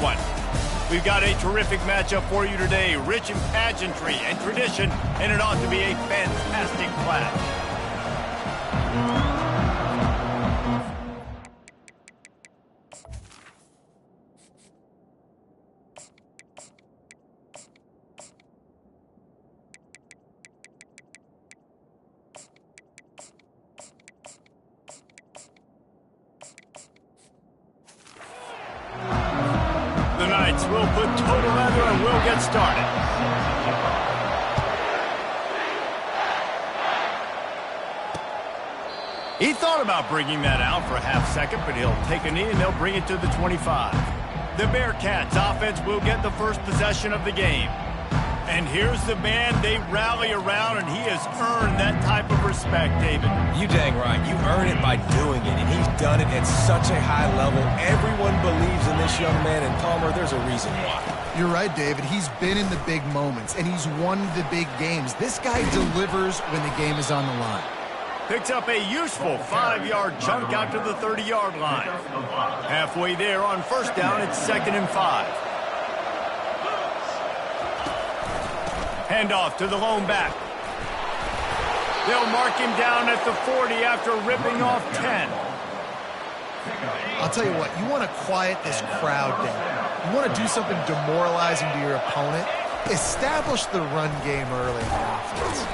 one. We've got a terrific matchup for you today, rich in pageantry and tradition, and it ought to be a fantastic clash. The Knights will put total leather and we'll get started. He thought about bringing that out for a half second, but he'll take a knee and they'll bring it to the 25. The Bearcats offense will get the first possession of the game. And here's the man they rally around, and he has earned that type of respect, David. You dang right. You earn it by doing it, and he's done it at such a high level. Everyone believes in this young man, and Palmer, there's a reason why. You're right, David. He's been in the big moments, and he's won the big games. This guy delivers when the game is on the line. Picks up a useful 5-yard chunk out to the 30-yard line. Halfway there on first down, it's 2nd and 5. Handoff to the lone back. They'll mark him down at the 40 after ripping off 10. I'll tell you what, you want to quiet this crowd down. You want to do something demoralizing to your opponent. Establish the run game early in the offense.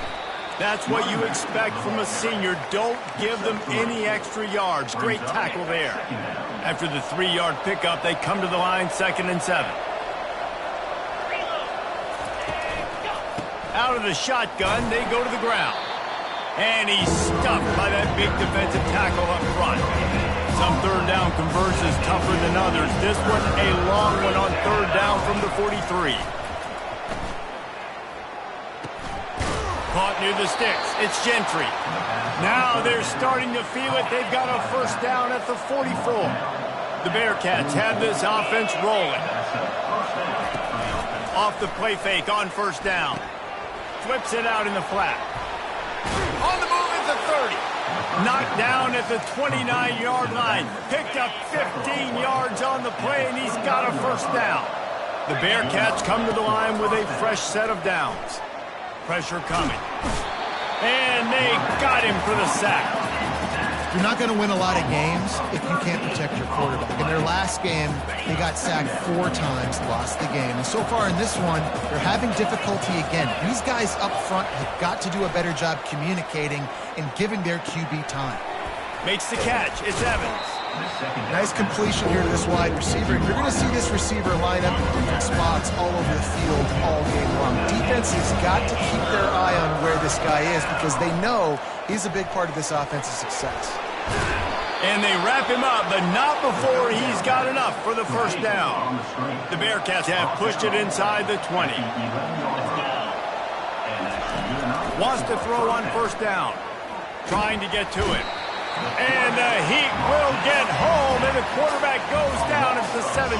That's what you expect from a senior. Don't give them any extra yards. Great tackle there. After the 3-yard pickup, they come to the line, 2nd and 7. Out of the shotgun, they go to the ground. And he's stuffed by that big defensive tackle up front. Some third down conversions tougher than others. This one a long one on third down from the 43. Caught near the sticks. It's Gentry. Now they're starting to feel it. They've got a first down at the 44. The Bearcats have this offense rolling. Off the play fake on first down. Flips it out in the flat. On the move at the 30. Knocked down at the 29-yard line. Picked up 15 yards on the play, and he's got a first down. The Bearcats come to the line with a fresh set of downs. Pressure coming. And they got him for the sack. You're not going to win a lot of games if you can't protect your quarterback. In their last game, they got sacked 4 times, lost the game. And so far in this one, they're having difficulty again. These guys up front have got to do a better job communicating and giving their QB time. Makes the catch. It's Evans. Nice completion here to this wide receiver. And you're going to see this receiver line up in different spots all over the field all game long. Defense has got to keep their eye on where this guy is because they know he's a big part of this offense's success. And they wrap him up, but not before he's got enough for the first down. The Bearcats have pushed it inside the 20. Wants to throw on first down. Trying to get to it. And the Heat will get home, and the quarterback goes down at the 17.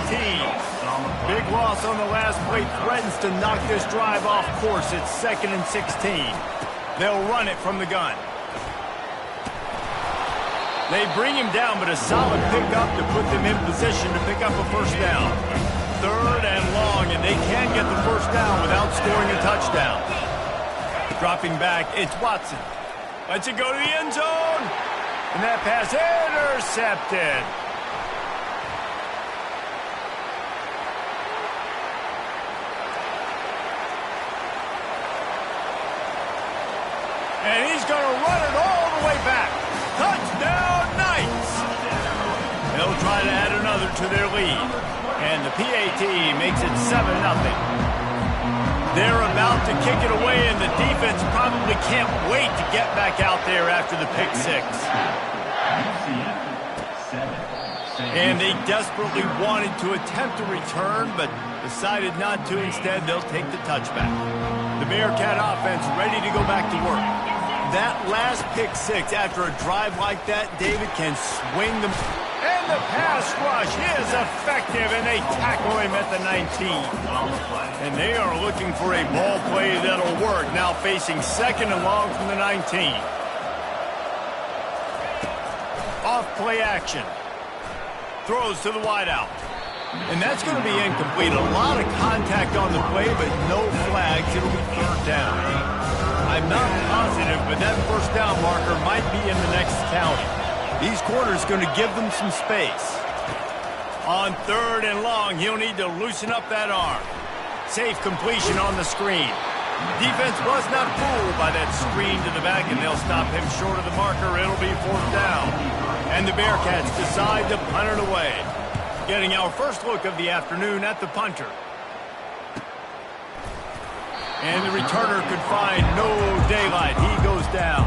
Big loss on the last play threatens to knock this drive off course. It's 2nd and 16. They'll run it from the gun. They bring him down, but a solid pickup to put them in position to pick up a first down. 3rd and long, and they can get the first down without scoring a touchdown. Dropping back, it's Watson. Lets it go to the end zone. And that pass intercepted. And he's going to run it all the way back. Touchdown, Knights! They'll try to add another to their lead. And the PAT makes it 7-0. They're about to kick it away, and the defense probably can't wait to get back out there after the pick 6. And they desperately wanted to attempt a return, but decided not to. Instead, they'll take the touchback. The Bearcat offense ready to go back to work. That last pick 6 after a drive like that, David can swing them. And the pass rush is effective, and they tackle him at the 19. And they are looking for a ball play that'll work. Now facing 2nd and long from the 19. Off play action. Throws to the wideout. And that's going to be incomplete. A lot of contact on the play, but no flags. It'll be third down. I'm not positive, but that first down marker might be in the next county. These corners going to give them some space. On third and long, he'll need to loosen up that arm. Safe completion on the screen. Defense was not fooled by that screen to the back, and they'll stop him short of the marker. It'll be fourth down. And the Bearcats decide to punt it away. Getting our first look of the afternoon at the punter. And the returner could find no daylight. He goes down.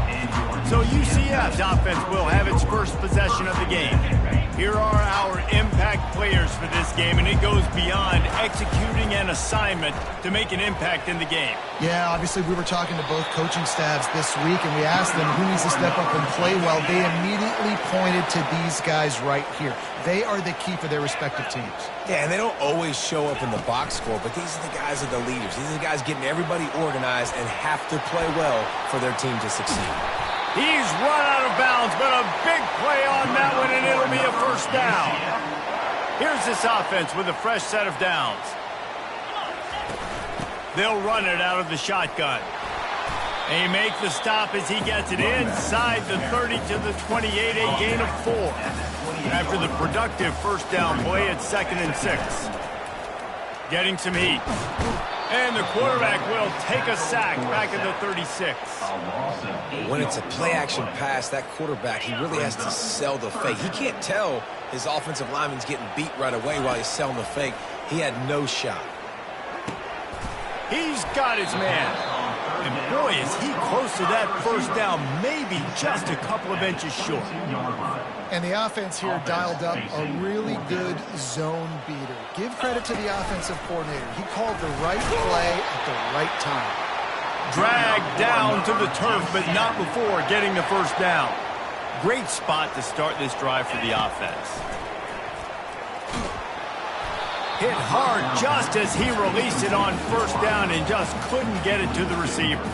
So UCF's offense will have its first possession of the game. Here are our impact players for this game, and it goes beyond executing an assignment to make an impact in the game. Yeah, obviously we were talking to both coaching staffs this week, and we asked them who needs to step up and play well. They immediately pointed to these guys right here. They are the key for their respective teams. Yeah, and they don't always show up in the box score, but these are the guys that are the leaders. These are the guys getting everybody organized and have to play well for their team to succeed. He's run out of bounds, but a big play on that one, and it'll be a first down. Here's this offense with a fresh set of downs. They'll run it out of the shotgun. They make the stop as he gets it inside the 30 to the 28, a gain of 4. After the productive first down play at 2nd and 6. Getting some heat. And the quarterback will take a sack back at the 36. When it's a play-action pass, that quarterback, he really has to sell the fake. He can't tell his offensive lineman's getting beat right away while he's selling the fake. He had no shot. He's got his man. And boy, is he close to that first down, maybe just a couple of inches short. And the offense here dialed up a really good zone beater. Give credit to the offensive coordinator. He called the right play at the right time. Dragged down to the turf, but not before getting the first down. Great spot to start this drive for the offense. Hit hard just as he released it on first down and just couldn't get it to the receiver.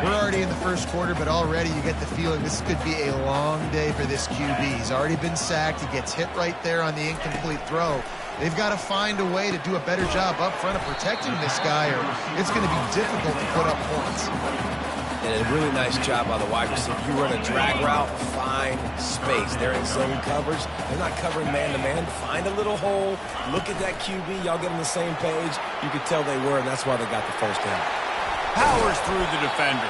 We're already in the first quarter, but already you get the feeling this could be a long day for this QB. He's already been sacked. He gets hit right there on the incomplete throw. They've got to find a way to do a better job up front of protecting this guy, or it's going to be difficult to put up points. And a really nice job by the wide receiver. You run a drag route, find space. They're in zone coverage. They're not covering man-to-man. Find a little hole. Look at that QB. Y'all get on the same page. You could tell they were, and that's why they got the first down. Powers through the defender.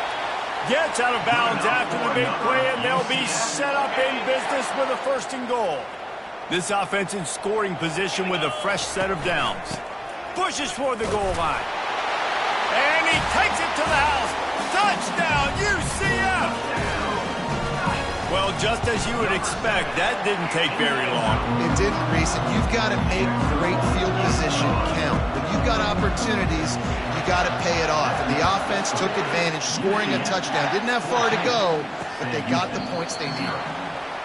Gets out of bounds after the big play, and they'll be set up in business with a 1st and goal. This offense in scoring position with a fresh set of downs. Pushes for the goal line. And he takes it to the house. Touchdown, UCF! Well, just as you would expect, that didn't take very long. It didn't, Reese, and you've got to make great field position count. When you've got opportunities, you got to pay it off. And the offense took advantage, scoring a touchdown. Didn't have far to go, but they got the points they needed.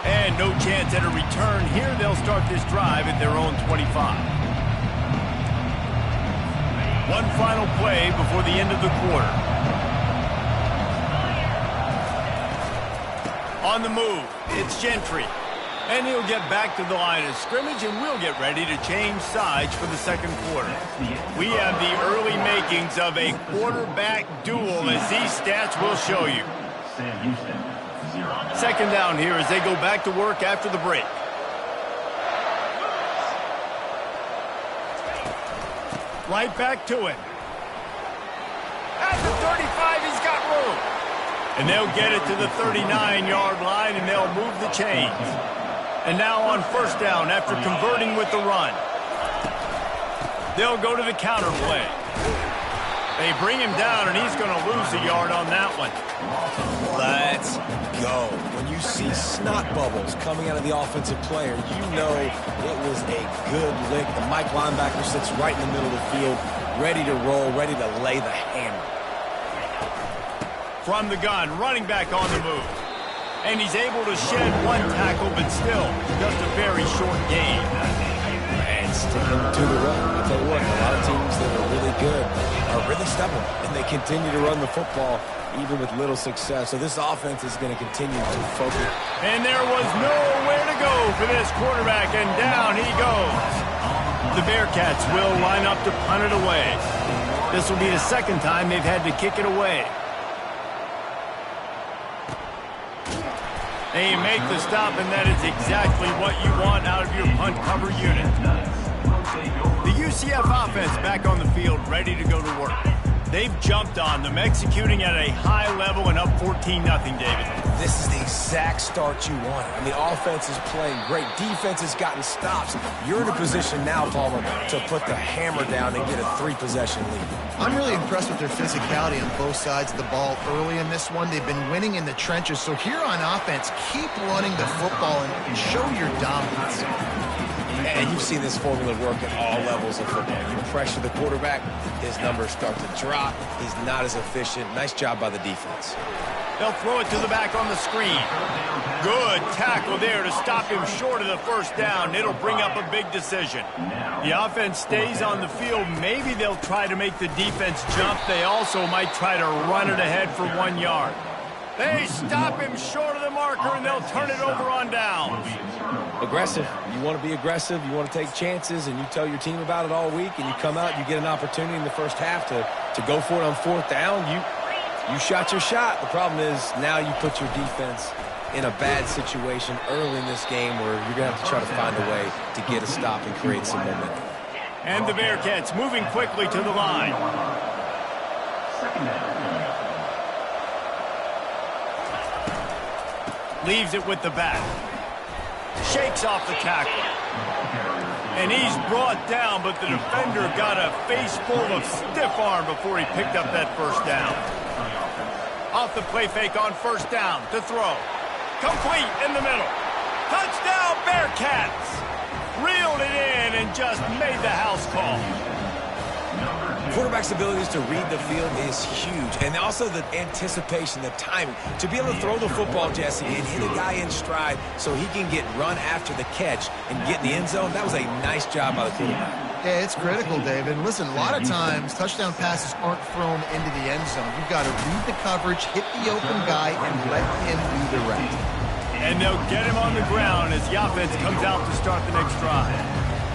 And no chance at a return. Here they'll start this drive at their own 25. One final play before the end of the quarter. On the move, it's Gentry. And he'll get back to the line of scrimmage, and we'll get ready to change sides for the second quarter. We have the early makings of a quarterback duel, as these stats will show you. Second down here as they go back to work after the break. Right back to it. At the 35, he's got room. And they'll get it to the 39-yard line, and they'll move the chains. And now on first down after converting with the run. They'll go to the counter play. They bring him down, and he's going to lose a yard on that one. Let's go. When you see snot bubbles coming out of the offensive player, you know it was a good lick. The Mike linebacker sits right in the middle of the field, ready to roll, ready to lay the hammer. From the gun, running back on the move. And he's able to shed one tackle, but still just a very short gain. And sticking to the run. I'll tell you what, a lot of teams that are really good are really stubborn, and they continue to run the football even with little success. So this offense is going to continue to focus. And there was nowhere to go for this quarterback, and down he goes. The Bearcats will line up to punt it away. This will be the second time they've had to kick it away. They make the stop, and that is exactly what you want out of your punt cover unit. The UCF offense back on the field, ready to go to work. They've jumped on them, executing at a high level and up 14-0, David. This is the exact start you wanted. I mean, offense is playing great. Defense has gotten stops. You're in a position now, Palmer, to put the hammer down and get a 3-possession lead. I'm really impressed with their physicality on both sides of the ball early in this one. They've been winning in the trenches. So here on offense, keep running the football and show your dominance. And you've seen this formula work at all levels of football. You pressure the quarterback, his numbers start to drop. He's not as efficient. Nice job by the defense. They'll throw it to the back on the screen. Good tackle there to stop him short of the first down. It'll bring up a big decision. The offense stays on the field. Maybe they'll try to make the defense jump. They also might try to run it ahead for 1 yard. They stop him short of the marker, and they'll turn it over on downs. Aggressive. You want to be aggressive. You want to take chances, and you tell your team about it all week, and you come out, you get an opportunity in the first half to go for it on 4th down. You shot your shot. The problem is now you put your defense in a bad situation early in this game where you're going to have to try to find a way to get a stop and create some momentum. And the Bearcats moving quickly to the line. Leaves it with the back. Shakes off the tackle. And he's brought down, but the defender got a face full of stiff arm before he picked up that first down. Off the play fake on 1st down to throw. Complete in the middle. Touchdown, Bearcats! Reeled it in and just made the house call. Quarterback's abilities to read the field is huge. And also the anticipation, the timing. To be able to throw the football, Jesse, and hit a guy in stride so he can get run after the catch and get in the end zone, that was a nice job by the quarterback. Yeah, it's critical, David. Listen, a lot of times touchdown passes aren't thrown into the end zone. You've got to read the coverage, hit the open guy, and let him do the rest. And they'll get him on the ground as the offense comes out to start the next drive.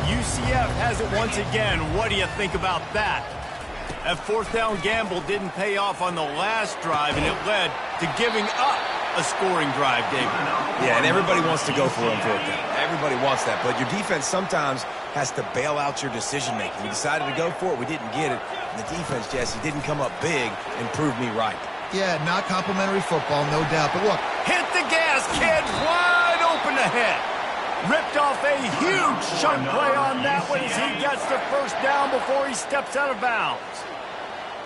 UCF has it once again. What do you think about that? That 4th down gamble didn't pay off on the last drive, and it led to giving up a scoring drive, David. Yeah, and everybody wants to go for it on 4th down. Everybody wants that, but your defense sometimes has to bail out your decision-making. We decided to go for it. We didn't get it. And the defense, Jesse, didn't come up big and prove me right. Yeah, not complimentary football, no doubt. But look, hit the gas, kid, wide open ahead. Ripped off a huge chunk play on that one as he gets the first down before he steps out of bounds.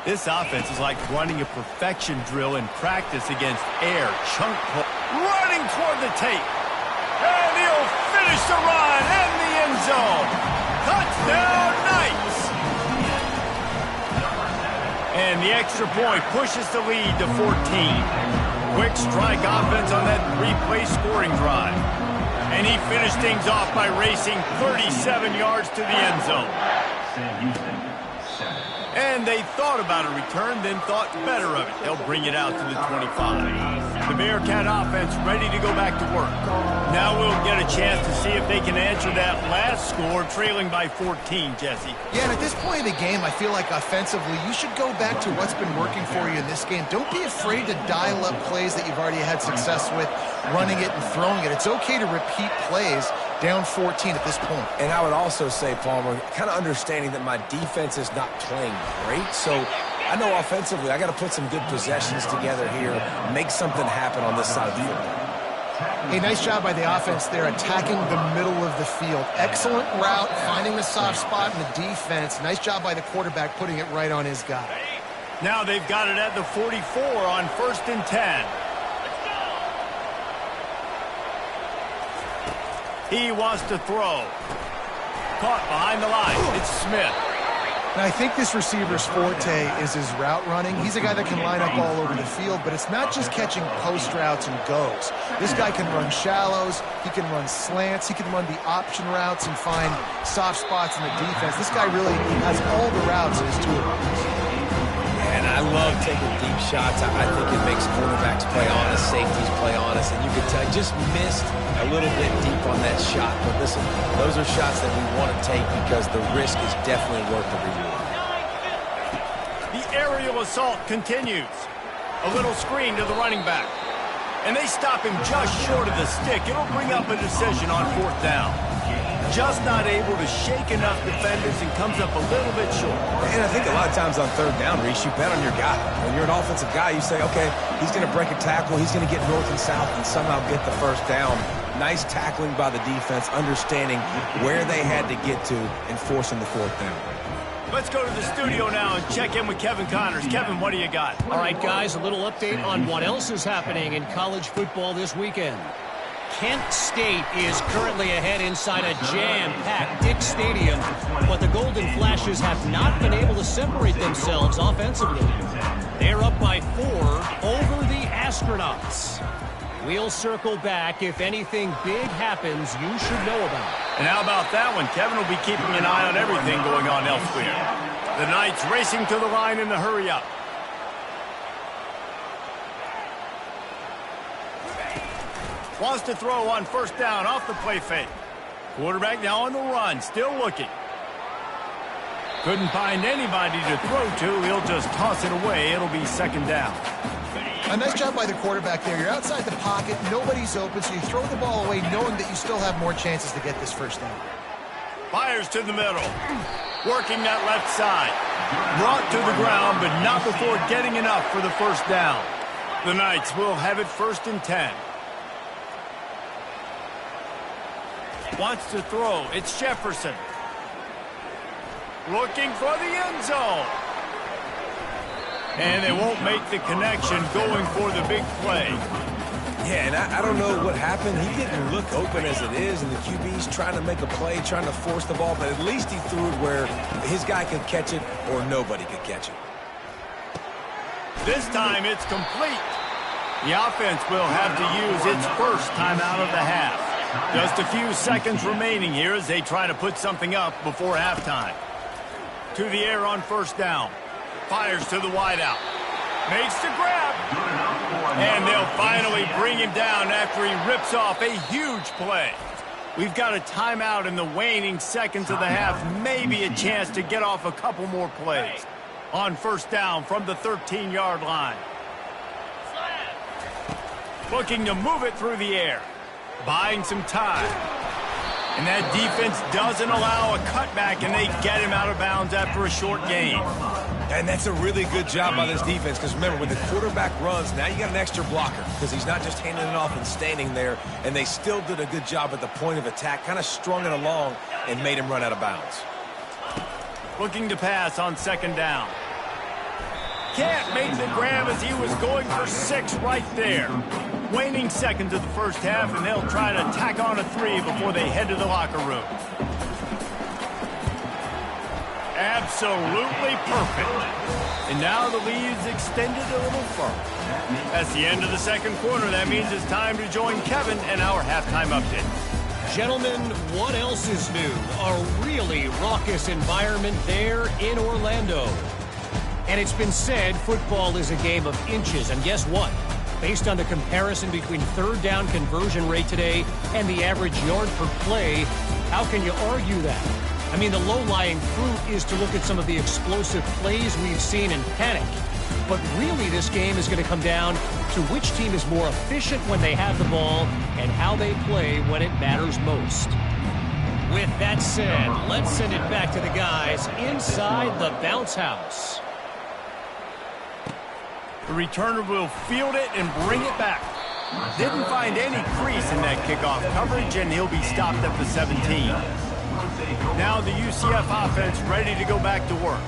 This offense is like running a perfection drill in practice against air. Chunk pull. Running toward the tape. And he'll finish the run in the end zone. Touchdown, Knights! And the extra point pushes the lead to 14. Quick strike offense on that 3-play scoring drive. And he finished things off by racing 37 yards to the end zone. And they thought about a return, then thought better of it. They'll bring it out to the 25. The Bearcat offense ready to go back to work. Now we'll get a chance to see if they can answer that last score, trailing by 14, Jesse. Yeah, and at this point of the game, I feel like offensively, you should go back to what's been working for you in this game. Don't be afraid to dial up plays that you've already had success with, running it and throwing it. It's okay to repeat plays down 14 at this point. And I would also say, Palmer, kind of understanding that my defense is not playing great, so I know offensively I got to put some good possessions together here, make something happen on this side of the football. Hey, nice job by the offense there, attacking the middle of the field. Excellent route, finding the soft spot in the defense. Nice job by the quarterback putting it right on his guy. Now they've got it at the 44 on 1st and 10. He wants to throw. Caught behind the line. It's Smith. And I think this receiver's forte is his route running. He's a guy that can line up all over the field, but it's not just catching post routes and goes. This guy can run shallows. He can run slants. He can run the option routes and find soft spots in the defense. This guy really has all the routes in his toolbox. And I love taking deep shots. I think it makes quarterbacks play honest, safeties play honest, and you can tell just missed a little bit deep on that shot. But listen, those are shots that we want to take because the risk is definitely worth the reward. The aerial assault continues. A little screen to the running back. And they stop him just short of the stick. It'll bring up a decision on 4th down. Just not able to shake enough defenders and comes up a little bit short. And I think a lot of times on 3rd down, Reese, you bet on your guy. When you're an offensive guy, you say, okay, he's going to break a tackle, he's going to get north and south and somehow get the 1st down. Nice tackling by the defense, understanding where they had to get to and forcing the 4th down. Let's go to the studio now and check in with Kevin Connors. Kevin, what do you got? All right, guys, a little update on what else is happening in college football this weekend. Kent State is currently ahead inside a jam-packed Dick Stadium, but the Golden Flashes have not been able to separate themselves offensively. They're up by 4 over the Astronauts. We'll circle back. If anything big happens, you should know about it. And how about that one? Kevin will be keeping an eye on everything going on elsewhere. The Knights racing to the line in the hurry-up. Wants to throw on 1st down off the play fake. Quarterback now on the run, still looking. Couldn't find anybody to throw to. He'll just toss it away. It'll be 2nd down. A nice job by the quarterback there. You're outside the pocket, nobody's open, so you throw the ball away knowing that you still have more chances to get this 1st down. Fires to the middle. Working that left side. Brought to the ground, but not before getting enough for the 1st down. The Knights will have it 1st and 10. Wants to throw. It's Jefferson. Looking for the end zone. And they won't make the connection going for the big play. Yeah, and I don't know what happened. He didn't look open as it is, and the QB's trying to make a play, trying to force the ball, but at least he threw it where his guy could catch it or nobody could catch it. This time it's complete. The offense will have to use its 1st timeout of the half. Just a few seconds remaining here as they try to put something up before halftime. To the air on 1st down. Fires to the wideout. Makes the grab. And they'll finally bring him down after he rips off a huge play. We've got a timeout in the waning seconds of the half. Maybe a chance to get off a couple more plays. On 1st down from the 13-yard line. Looking to move it through the air. Buying some time. And that defense doesn't allow a cutback, and they get him out of bounds after a short gain. And that's a really good job by this defense because, remember, when the quarterback runs, now you got an extra blocker because he's not just handing it off and standing there, and they still did a good job at the point of attack, kind of strung it along and made him run out of bounds. Looking to pass on 2nd down. Can't make the grab as he was going for 6 right there. Waning seconds of the 1st half, and they'll try to tack on a 3 before they head to the locker room. Absolutely perfect. And now the lead's extended a little further. That's the end of the 2nd quarter. That means it's time to join Kevin and our halftime update. Gentlemen, what else is new? A really raucous environment there in Orlando. And it's been said football is a game of inches. And guess what? Based on the comparison between 3rd down conversion rate today and the average yard per play, how can you argue that? I mean, the low-lying fruit is to look at some of the explosive plays we've seen and panic. But really, this game is going to come down to which team is more efficient when they have the ball and how they play when it matters most. With that said, let's send it back to the guys inside the bounce house. The returner will field it and bring it back. Didn't find any crease in that kickoff coverage, and he'll be stopped at the 17. Now the UCF offense ready to go back to work.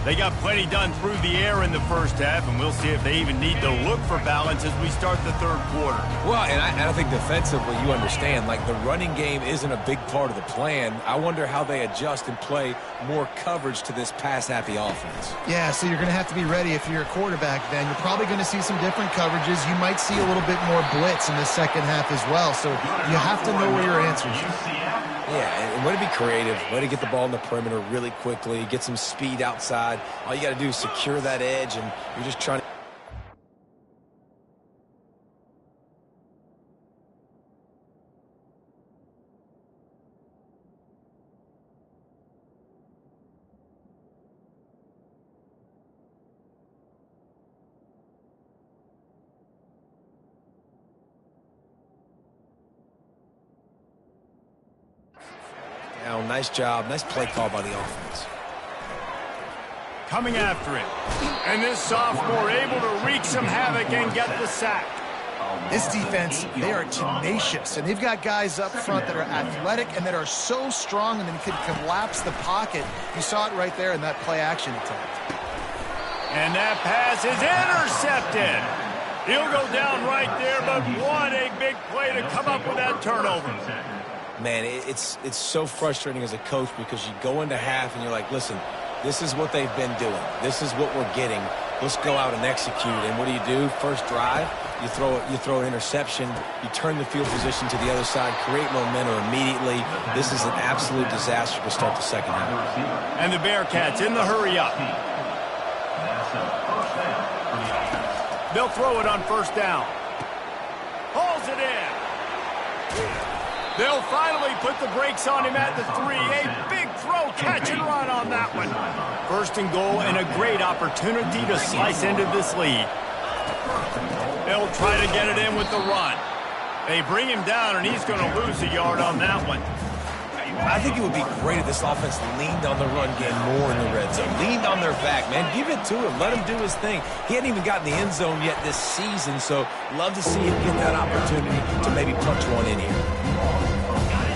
They got plenty done through the air in the 1st half, and we'll see if they even need to look for balance as we start the 3rd quarter. Well, and I think defensively, you understand, like the running game isn't a big part of the plan. I wonder how they adjust and play more coverage to this pass-happy offense. Yeah, so you're going to have to be ready if you're a quarterback then. You're probably going to see some different coverages. You might see a little bit more blitz in the 2nd half as well, so you have to know where your answers are. Yeah, and way to be creative, way to get the ball in the perimeter really quickly, get some speed outside. All you got to do is secure that edge, and you're just trying to... Nice job. Nice play call by the offense. Coming after him. And this sophomore able to wreak some havoc and get the sack. This defense, they are tenacious, and they've got guys up front that are athletic and that are so strong and then can collapse the pocket. You saw it right there in that play-action attempt. And that pass is intercepted. He'll go down right there, but what a big play to come up with that turnover. Man, it's so frustrating as a coach because you go into half and you're like, listen, this is what they've been doing. This is what we're getting. Let's go out and execute. And what do? First drive, you throw an interception, you turn the field position to the other side, create momentum immediately. This is an absolute disaster to start the second half. And the Bearcats in the hurry up. They'll throw it on first down. Hauls it in. They'll finally put the brakes on him at the 3. A big throw, catch and run on that one. First and goal and a great opportunity to slice into this lead. They'll try to get it in with the run. They bring him down, and he's going to lose a yard on that one. I think it would be great if this offense leaned on the run game more in the red zone. Leaned on their back, man. Give it to him. Let him do his thing. He hadn't even gotten the end zone yet this season, so love to see him get that opportunity to maybe punch one in here.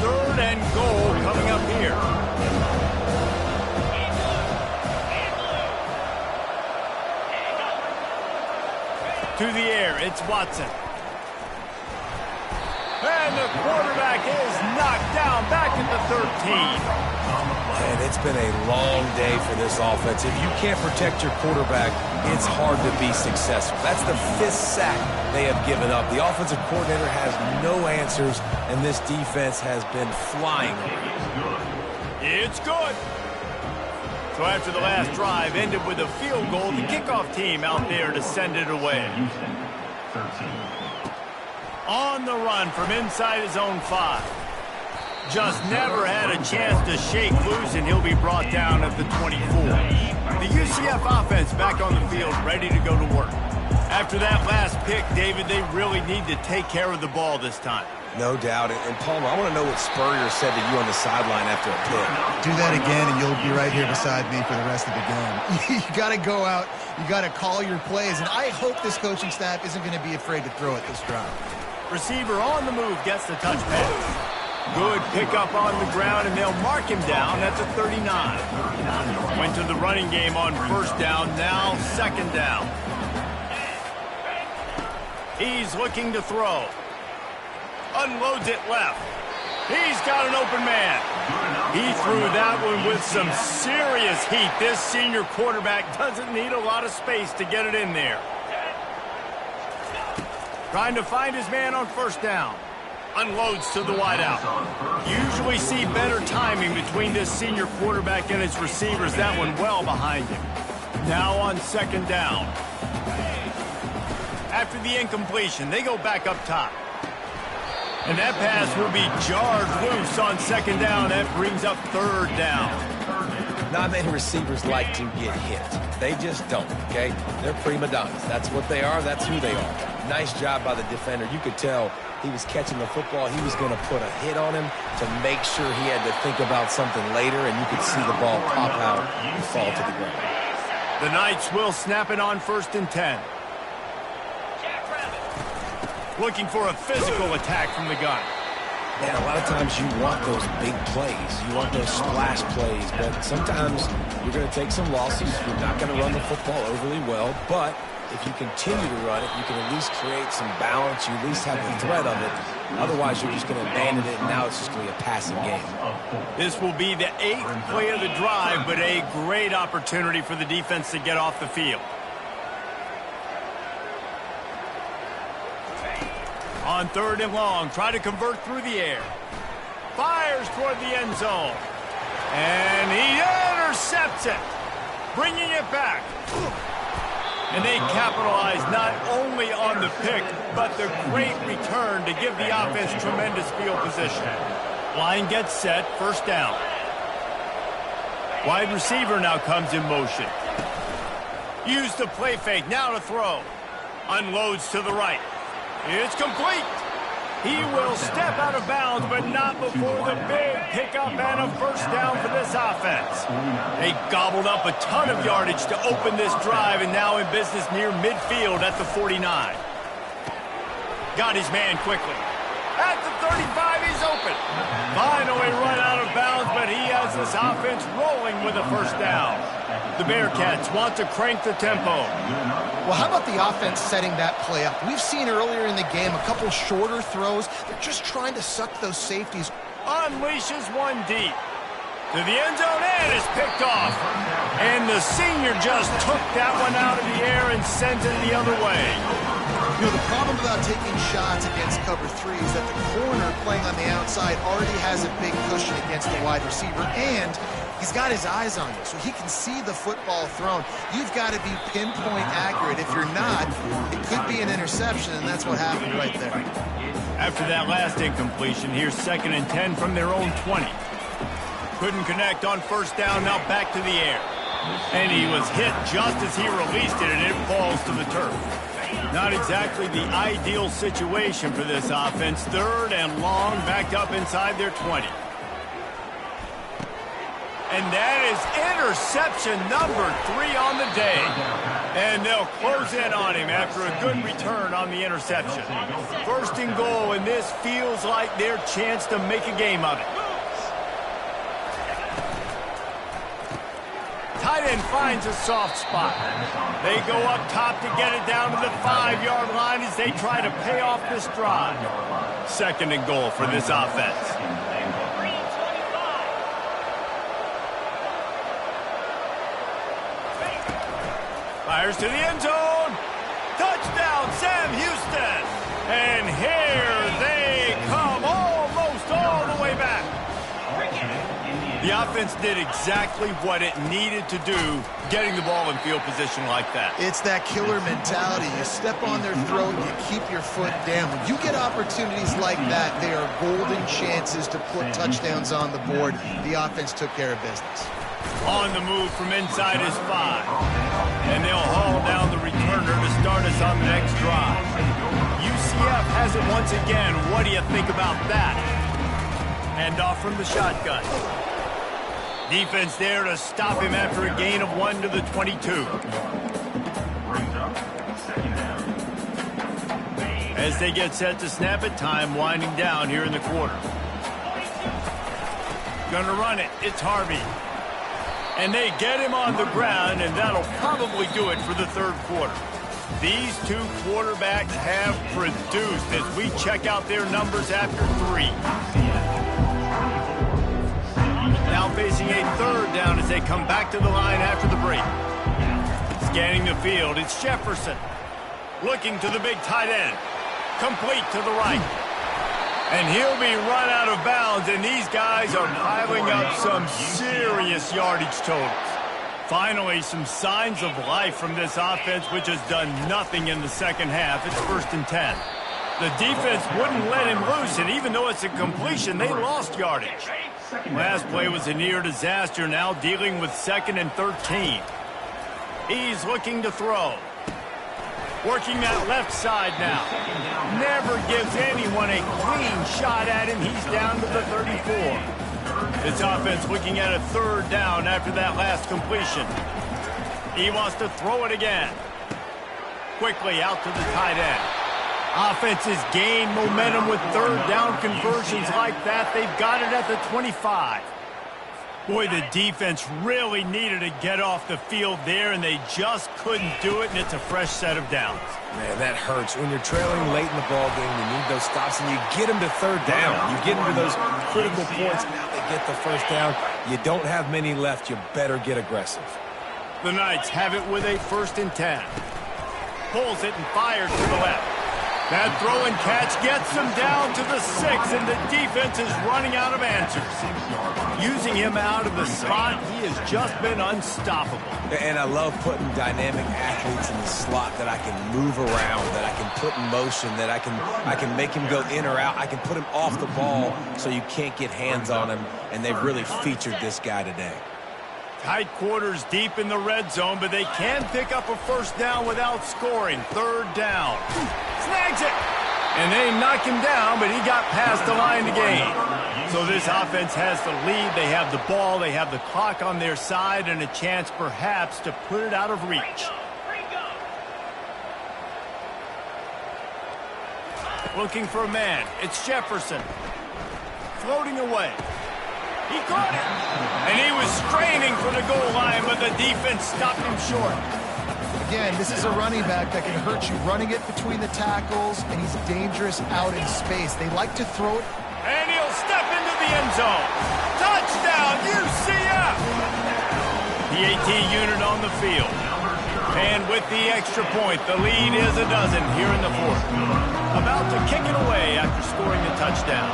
Third and goal coming up here. To the air, it's Watson. And the quarterback is knocked down back at the 13. And it's been a long day for this offense. If you can't protect your quarterback, it's hard to be successful. That's the 5th sack they have given up. The offensive coordinator has no answers, and this defense has been flying. It's good. So after the last drive ended with a field goal, the kickoff team out there to send it away. On the run from inside his own 5. Just never had a chance to shake loose, and he'll be brought down at the 24. The UCF offense back on the field, ready to go to work. After that last pick, David, they really need to take care of the ball this time. No doubt. And Palmer, I want to know what Spurrier said to you on the sideline after a pick. Do that again, and you'll be right here beside me for the rest of the game. You got to go out. You got to call your plays, and I hope this coaching staff isn't going to be afraid to throw it this drive. Receiver on the move gets the touch pass. Good pickup on the ground, and they'll mark him down at the 39. Went to the running game on first down, now second down. He's looking to throw. Unloads it left. He's got an open man. He threw that one with some serious heat. This senior quarterback doesn't need a lot of space to get it in there. Trying to find his man on first down. Unloads to the wideout. Usually see better timing between this senior quarterback and his receivers. That one well behind him. Now on second down. After the incompletion, they go back up top. And that pass will be jarred loose on second down. That brings up third down. Not many receivers like to get hit. They just don't, okay? They're prima donnas. That's what they are. That's who they are. Nice job by the defender. You could tell he was catching the football. He was going to put a hit on him to make sure he had to think about something later, and you could see the ball pop out and fall to the ground. The Knights will snap it on first and 10. Looking for a physical attack from the gun. And a lot of times you want those big plays. You want those splash plays. But sometimes you're going to take some losses. You're not going to run the football overly well. But if you continue to run it, you can at least create some balance. You at least have the threat of it. Otherwise, you're just going to abandon it, and now it's just going to be a passing game. This will be the 8th play of the drive, but a great opportunity for the defense to get off the field. On third and long, try to convert through the air. Fires toward the end zone. And he intercepts it, bringing it back. And they capitalize not only on the pick, but the great return to give the offense tremendous field position. Line gets set, first down. Wide receiver now comes in motion. Use the play fake, now to throw. Unloads to the right. It's complete. He will step out of bounds, but not before the big pickup and a first down for this offense. They gobbled up a ton of yardage to open this drive, and now in business near midfield at the 49. Got his man quickly. At the 35, he's open. Finally run out of bounds, but he has this offense rolling with a first down. The Bearcats want to crank the tempo. Well, how about the offense setting that play up? We've seen earlier in the game a couple shorter throws. They're just trying to suck those safeties. Unleashes one deep. To the end zone, and it's picked off. And the senior just took that one out of the air and sent it the other way. You know, the problem about taking shots against cover 3 is that the corner playing on the outside already has a big cushion against the wide receiver, and he's got his eyes on you, so he can see the football thrown. You've got to be pinpoint accurate. If you're not, it could be an interception, and that's what happened right there. After that last incompletion, here's 2nd and 10 from their own 20. Couldn't connect on first down, now back to the air. And he was hit just as he released it, and it falls to the turf. Not exactly the ideal situation for this offense. 3rd and long, backed up inside their 20. And that is interception number 3 on the day. And they'll close in on him after a good return on the interception. 1st and goal, and this feels like their chance to make a game of it. Tight end finds a soft spot. They go up top to get it down to the 5-yard line as they try to pay off this drive. 2nd and goal for this offense. Fires to the end zone. Touchdown, Sam Houston. And here they come, almost all the way back. The offense did exactly what it needed to do, getting the ball in field position like that. It's that killer mentality. You step on their throat, you keep your foot down. When you get opportunities like that, they are golden chances to put touchdowns on the board. The offense took care of business. On the move from inside his 5. And they'll haul down the returner to start us on the next drive. UCF has it once again. What do you think about that? Hand off from the shotgun. Defense there to stop him after a gain of 1 to the 22. As they get set to snap it, time winding down here in the quarter. Gonna run it. It's Harvey. And they get him on the ground, and that'll probably do it for the 3rd quarter. These two quarterbacks have produced as we check out their numbers after 3. Now facing a 3rd down as they come back to the line after the break. Scanning the field, it's Jefferson. Looking to the big tight end. Complete to the right. And he'll be run out of bounds, and these guys are piling up some serious yardage totals. Finally, some signs of life from this offense, which has done nothing in the second half. It's 1st and 10. The defense wouldn't let him loose, and even though it's a completion, they lost yardage. Last play was a near disaster, now dealing with 2nd and 13. He's looking to throw. Working that left side now. Never gives anyone a clean shot at him. He's down to the 34. This offense looking at a 3rd down after that last completion. He wants to throw it again. Quickly out to the tight end. Offenses gain momentum with 3rd down conversions like that. They've got it at the 25. Boy, the defense really needed to get off the field there, and they just couldn't do it, and it's a fresh set of downs. Man, that hurts. When you're trailing late in the ball game, you need those stops, and you get them to 3rd down. You get them to those critical points. Now they get the 1st down. You don't have many left. You better get aggressive. The Knights have it with a 1st and 10. Pulls it and fires to the left. That throw and catch gets them down to the 6, and the defense is running out of answers. Using him out of the slot, he has just been unstoppable. And I love putting dynamic athletes in the slot that I can move around, that I can put in motion, that I can make him go in or out. I can put him off the ball so you can't get hands on him, and they've really featured this guy today. Tight quarters deep in the red zone, but they can pick up a first down without scoring. Third down. Snags it! And they knock him down, but he got past the line to gain. So this offense has the lead. They have the ball. They have the clock on their side and a chance perhaps to put it out of reach. Looking for a man. It's Jefferson. Floating away. He caught it. And he was straining for the goal line, but the defense stopped him short. Again, this is a running back that can hurt you running it between the tackles, and he's dangerous out in space. They like to throw it. And he'll step into the end zone. Touchdown, UCF! The AT unit on the field. And with the extra point, the lead is a dozen here in the fourth. About to kick it away after scoring the touchdown.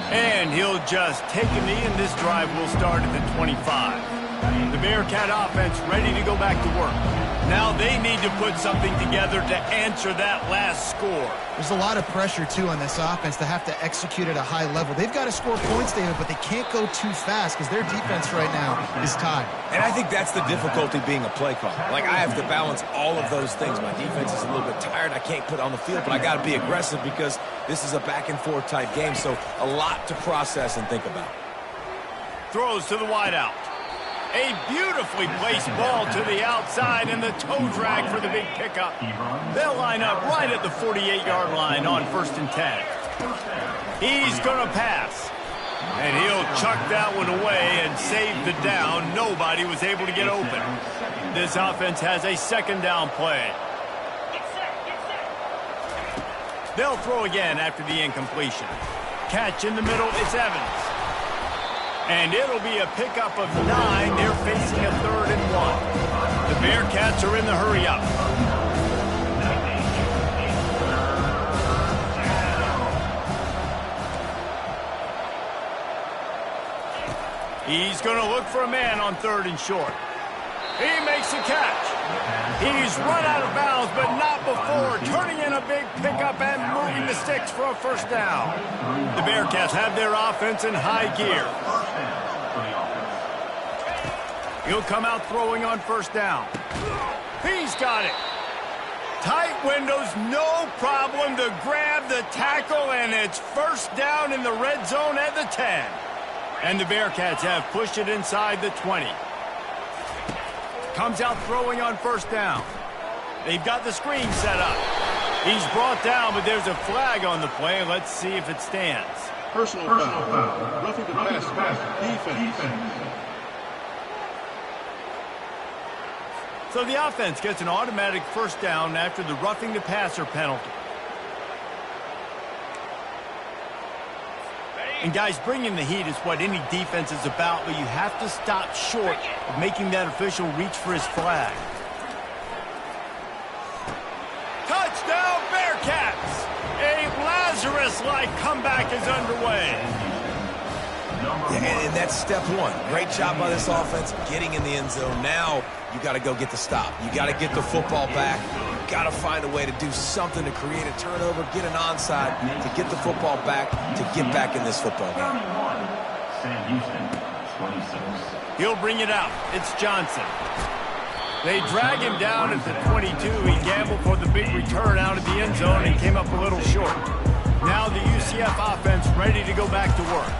And he'll just take a knee, and this drive will start at the 25. The Bearcat offense ready to go back to work. Now they need to put something together to answer that last score. There's a lot of pressure, too, on this offense to have to execute at a high level. They've got to score points, David, but they can't go too fast because their defense right now is tied. And I think that's the difficulty being a play caller. Like, I have to balance all of those things. My defense is a little bit tired. I can't put on the field, but I got to be aggressive because this is a back-and-forth type game, so a lot to process and think about. Throws to the wideout. A beautifully placed ball to the outside and the toe drag for the big pickup. They'll line up right at the 48-yard line on 1st and 10. He's going to pass. And he'll chuck that one away and save the down. Nobody was able to get open. This offense has a 2nd down play. They'll throw again after the incompletion. Catch in the middle, it's Evans. And it'll be a pickup of 9. They're facing a 3rd and 1. The Bearcats are in the hurry-up. He's going to look for a man on 3rd and short. He makes a catch. He's run out of bounds, but not before turning in a big pickup and moving the sticks for a first down. The Bearcats have their offense in high gear. He'll come out throwing on 1st down. He's got it. Tight windows, no problem to grab the tackle, and it's 1st down in the red zone at the 10. And the Bearcats have pushed it inside the 20. Comes out throwing on 1st down. They've got the screen set up. He's brought down, but there's a flag on the play. Let's see if it stands. Personal foul. Roughing the passer. Defense. So the offense gets an automatic 1st down after the roughing the passer penalty. And guys, bringing the heat is what any defense is about, but you have to stop short of making that official reach for his flag. Touchdown, Bearcats! A Lazarus-like comeback is underway. Yeah, and that's step 1. Great job by this offense getting in the end zone. Now you got to go get the stop. You got to get the football back. You got to find a way to do something to create a turnover, get an onside, to get the football back, to get back in this football game. He'll bring it out. It's Johnson. They drag him down at the 22. He gambled for the big return out of the end zone and came up a little short. Now the UCF offense ready to go back to work.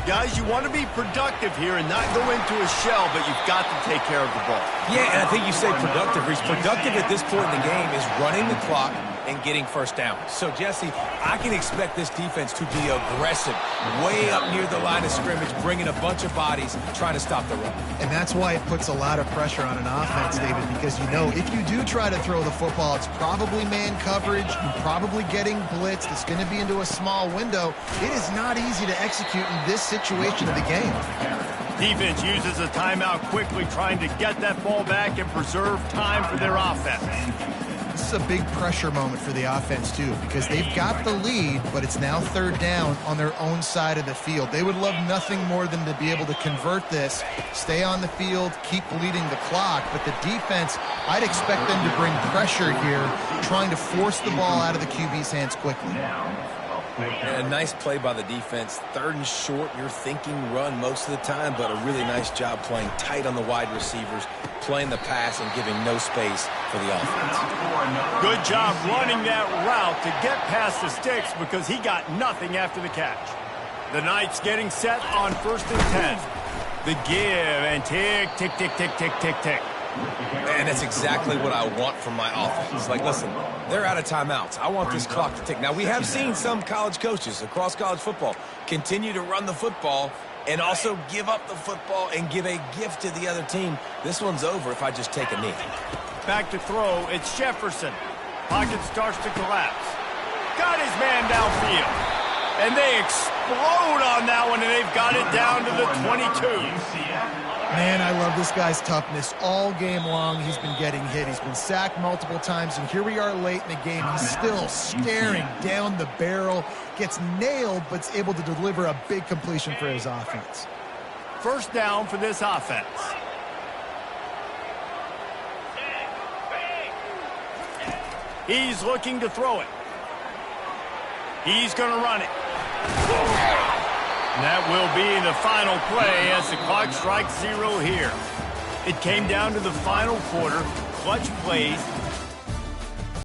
Guys, you want to be productive here and not go into a shell, but you've got to take care of the ball. Yeah, and I think you say productive. Reese, productive at this point in the game is running the clock and getting 1st down. So, Jesse, I can expect this defense to be aggressive, way up near the line of scrimmage, bringing a bunch of bodies, trying to stop the run. And that's why it puts a lot of pressure on an offense, David, because you know if you do try to throw the football, it's probably man coverage, you're probably getting blitzed, it's going to be into a small window. It is not easy to execute in this situation of the game. Defense uses a timeout quickly, trying to get that ball back and preserve time for their offense. This is a big pressure moment for the offense, too, because they've got the lead, but it's now third down on their own side of the field. They would love nothing more than to be able to convert this, stay on the field, keep bleeding the clock. But the defense, I'd expect them to bring pressure here, trying to force the ball out of the QB's hands quickly. And a nice play by the defense. Third and short, you're thinking run most of the time, but a really nice job playing tight on the wide receivers, playing the pass and giving no space for the offense. Good job running that route to get past the sticks because he got nothing after the catch. The Knights getting set on 1st and 10. The give and tick, tick, tick, tick, tick, tick, tick. And that's exactly what I want from my offense. Like, listen, they're out of timeouts. I want this clock to tick. Now, we have seen some college coaches across college football continue to run the football and also give up the football and give a gift to the other team. This one's over if I just take a knee. Back to throw, it's Jefferson. Pocket starts to collapse. Got his man downfield. And they explode on that one, and they've got it down to the 22. Man, I love this guy's toughness. All game long, he's been getting hit. He's been sacked multiple times, and here we are late in the game. He's still staring down the barrel, gets nailed, but is able to deliver a big completion for his offense. First down for this offense. He's looking to throw it. He's going to run it. That will be the final play as the clock strikes 0 here. It came down to the final quarter. Clutch plays,